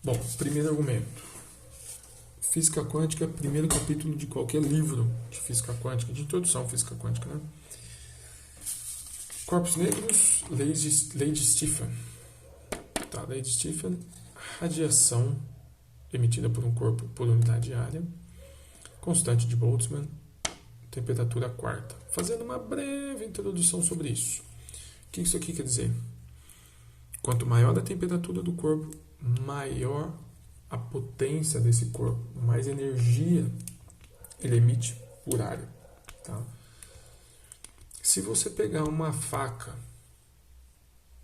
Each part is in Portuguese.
Bom, primeiro argumento. Física quântica, primeiro capítulo de qualquer livro de física quântica, de introdução à física quântica, né? Corpos negros, lei de Stephen. Tá, lei de Stephen, radiação emitida por um corpo por unidade de área, constante de Boltzmann, temperatura quarta. Fazendo uma breve introdução sobre isso. O que isso aqui quer dizer? Quanto maior a temperatura do corpo, maior a potência desse corpo, mais energia ele emite por área. Tá? Se você pegar uma faca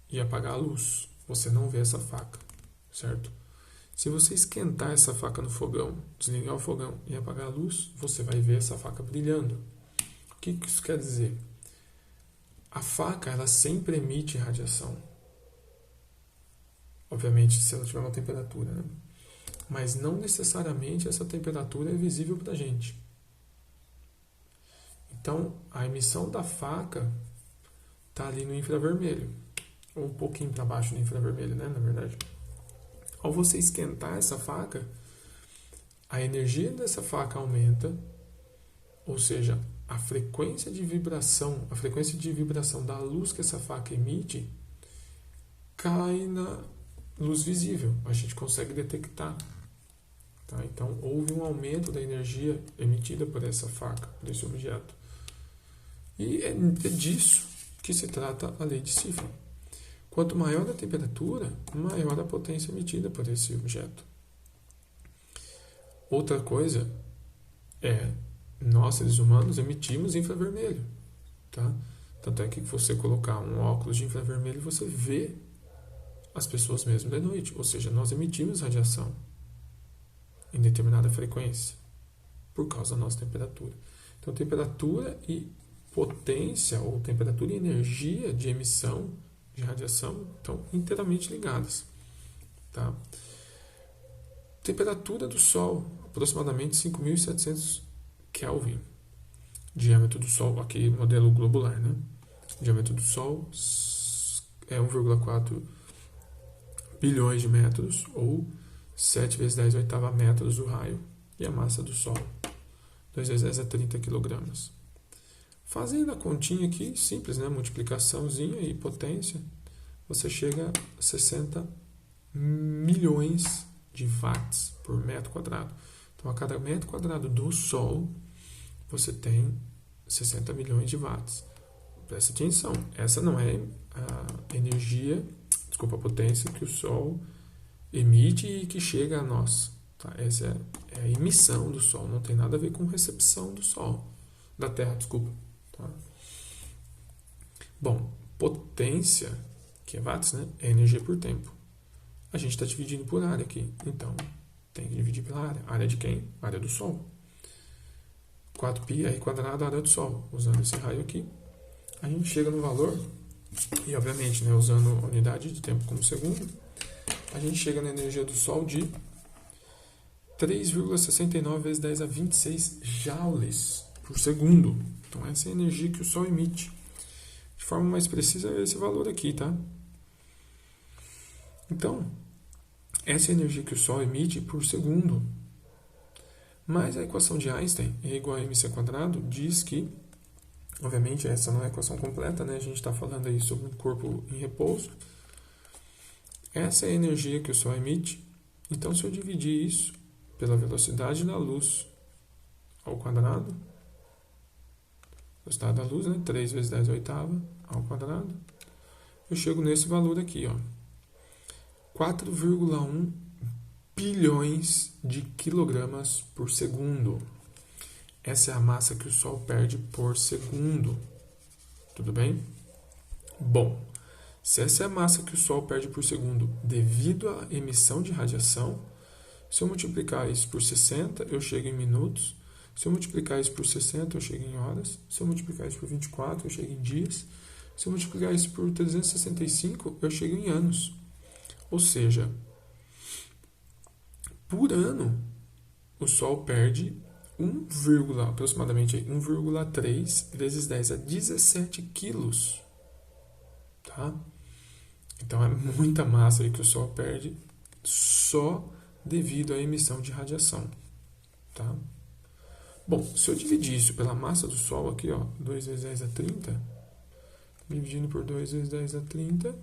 e apagar a luz, você não vê essa faca, certo? Se você esquentar essa faca no fogão, desligar o fogão e apagar a luz, você vai ver essa faca brilhando. O que isso quer dizer? A faca, ela sempre emite radiação. Obviamente, se ela tiver uma temperatura, né? Mas não necessariamente essa temperatura é visível para a gente. Então, a emissão da faca está ali no infravermelho, ou um pouquinho para baixo do infravermelho, né? Na verdade. Ao você esquentar essa faca, a energia dessa faca aumenta, ou seja, a frequência de vibração da luz que essa faca emite cai na luz visível, a gente consegue detectar. Tá? Então, houve um aumento da energia emitida por essa faca, por esse objeto. E é disso que se trata a lei de Stephen. Quanto maior a temperatura, maior a potência emitida por esse objeto. Outra coisa é, nós, seres humanos, emitimos infravermelho. Tá? Tanto é que você colocar um óculos de infravermelho, você vê as pessoas mesmo de noite. Ou seja, nós emitimos radiação em determinada frequência por causa da nossa temperatura. Então, temperatura e potência, ou temperatura e energia de emissão de radiação estão inteiramente ligadas. Tá? Temperatura do Sol, aproximadamente 5.700 Kelvin. Diâmetro do Sol, aqui modelo globular, né? Diâmetro do Sol é 1,4 bilhões de metros, ou 7 vezes 10 oitava metros do raio. E a massa do Sol, 2 vezes 10 é 30 quilogramas. Fazendo a continha aqui, simples, né? Multiplicaçãozinha e potência, você chega a 60 milhões de watts por metro quadrado. Então, a cada metro quadrado do Sol, você tem 60 milhões de watts. Presta atenção, essa não é a energia, a potência que o Sol emite e que chega a nós. Tá? Essa é a emissão do Sol, não tem nada a ver com recepção do Sol, da Terra, desculpa. Tá? Bom, potência, que é watts, né? É energia por tempo. A gente está dividindo por área aqui, então tem que dividir pela área. Área de quem? Área do Sol. 4π r quadrado, área do Sol. Usando esse raio aqui, a gente chega no valor, e obviamente, né, usando a unidade de tempo como segundo, a gente chega na energia do Sol de 3,69 vezes 10 a 26 joules por segundo. Então, essa é a energia que o Sol emite. De forma mais precisa, é esse valor aqui, tá? Então, essa é a energia que o Sol emite por segundo. Mas a equação de Einstein, E igual a mc quadrado, diz que, obviamente, essa não é a equação completa, né? A gente está falando aí sobre um corpo em repouso. Essa é a energia que o Sol emite. Então, se eu dividir isso pela velocidade da luz ao quadrado, velocidade da luz, né? 3 vezes 10 oitava ao quadrado, eu chego nesse valor aqui, ó. 4,1 bilhões de quilogramas por segundo. Essa é a massa que o Sol perde por segundo. Tudo bem? Bom, se essa é a massa que o Sol perde por segundo devido à emissão de radiação, se eu multiplicar isso por 60, eu chego em minutos. Se eu multiplicar isso por 60, eu chego em horas. Se eu multiplicar isso por 24, eu chego em dias. Se eu multiplicar isso por 365, eu chego em anos. Ou seja, por ano, o Sol perde aproximadamente 1,3 vezes 10 a 17 quilos. Tá? Então, é muita massa aí que o Sol perde só devido à emissão de radiação. Tá? Bom, se eu dividir isso pela massa do Sol, aqui, ó, 2 vezes 10 a 30, dividindo por 2 vezes 10 a 30,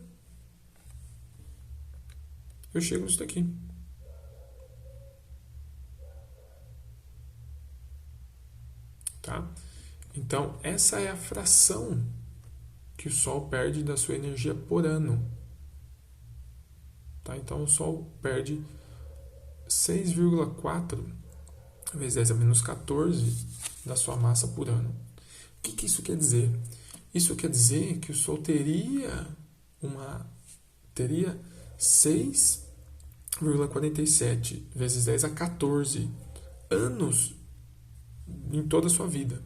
eu chego nisso daqui. Tá? Então, essa é a fração que o Sol perde da sua energia por ano. Tá? Então, o Sol perde 6,4 vezes 10 a menos 14 da sua massa por ano. O que isso quer dizer? Isso quer dizer que o Sol teria 6,47 vezes 10 a 14 anos em toda a sua vida.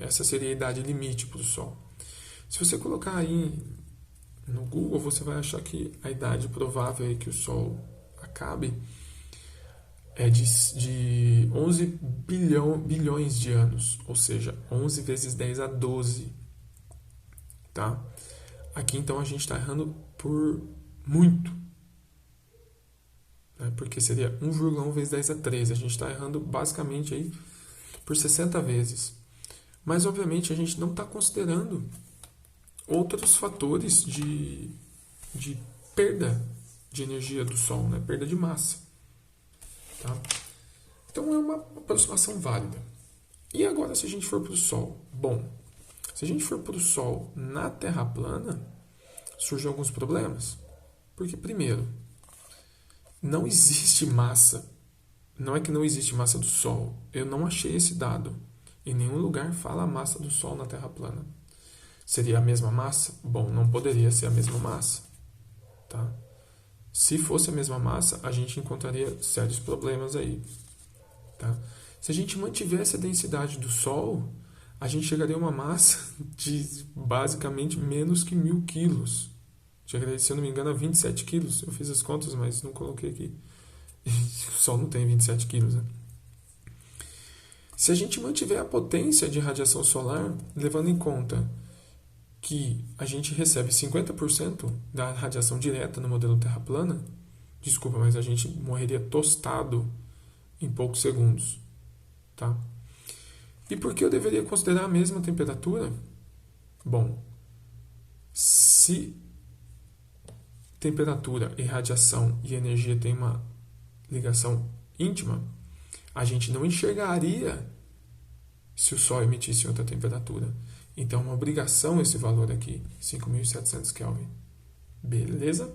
Essa seria a idade limite para o Sol. Se você colocar aí no Google, você vai achar que a idade provável aí que o Sol acabe é de 11 bilhões de anos, ou seja, 11 vezes 10 a 12. Tá? Aqui então a gente está errando por muito, né? Porque seria 1,1 vezes 10 a 13. A gente está errando basicamente aí por 60 vezes. Mas obviamente a gente não está considerando outros fatores de perda de energia do Sol, né? Perda de massa. Tá? Então é uma aproximação válida. E agora se a gente for para o Sol? Bom, se a gente for para o Sol na Terra plana, surgem alguns problemas. Porque, primeiro, não existe massa. Não é que não existe massa do Sol. Eu não achei esse dado. Em nenhum lugar fala a massa do Sol na Terra plana. Seria a mesma massa? Bom, não poderia ser a mesma massa. Tá? Se fosse a mesma massa, a gente encontraria sérios problemas aí. Tá? Se a gente mantivesse a densidade do Sol, a gente chegaria a uma massa de basicamente menos que 1.000 quilos. Chegaria, se eu não me engano, a 27 quilos. Eu fiz as contas, mas não coloquei aqui. O Sol não tem 27 quilos. Né? Se a gente mantiver a potência de radiação solar, levando em conta que a gente recebe 50% da radiação direta no modelo Terra plana, desculpa, mas a gente morreria tostado em poucos segundos. Tá? E por que eu deveria considerar a mesma temperatura? Bom, se temperatura e radiação e energia têm uma ligação íntima, a gente não enxergaria se o Sol emitisse outra temperatura. Então é uma obrigação esse valor aqui, 5.700 Kelvin. Beleza?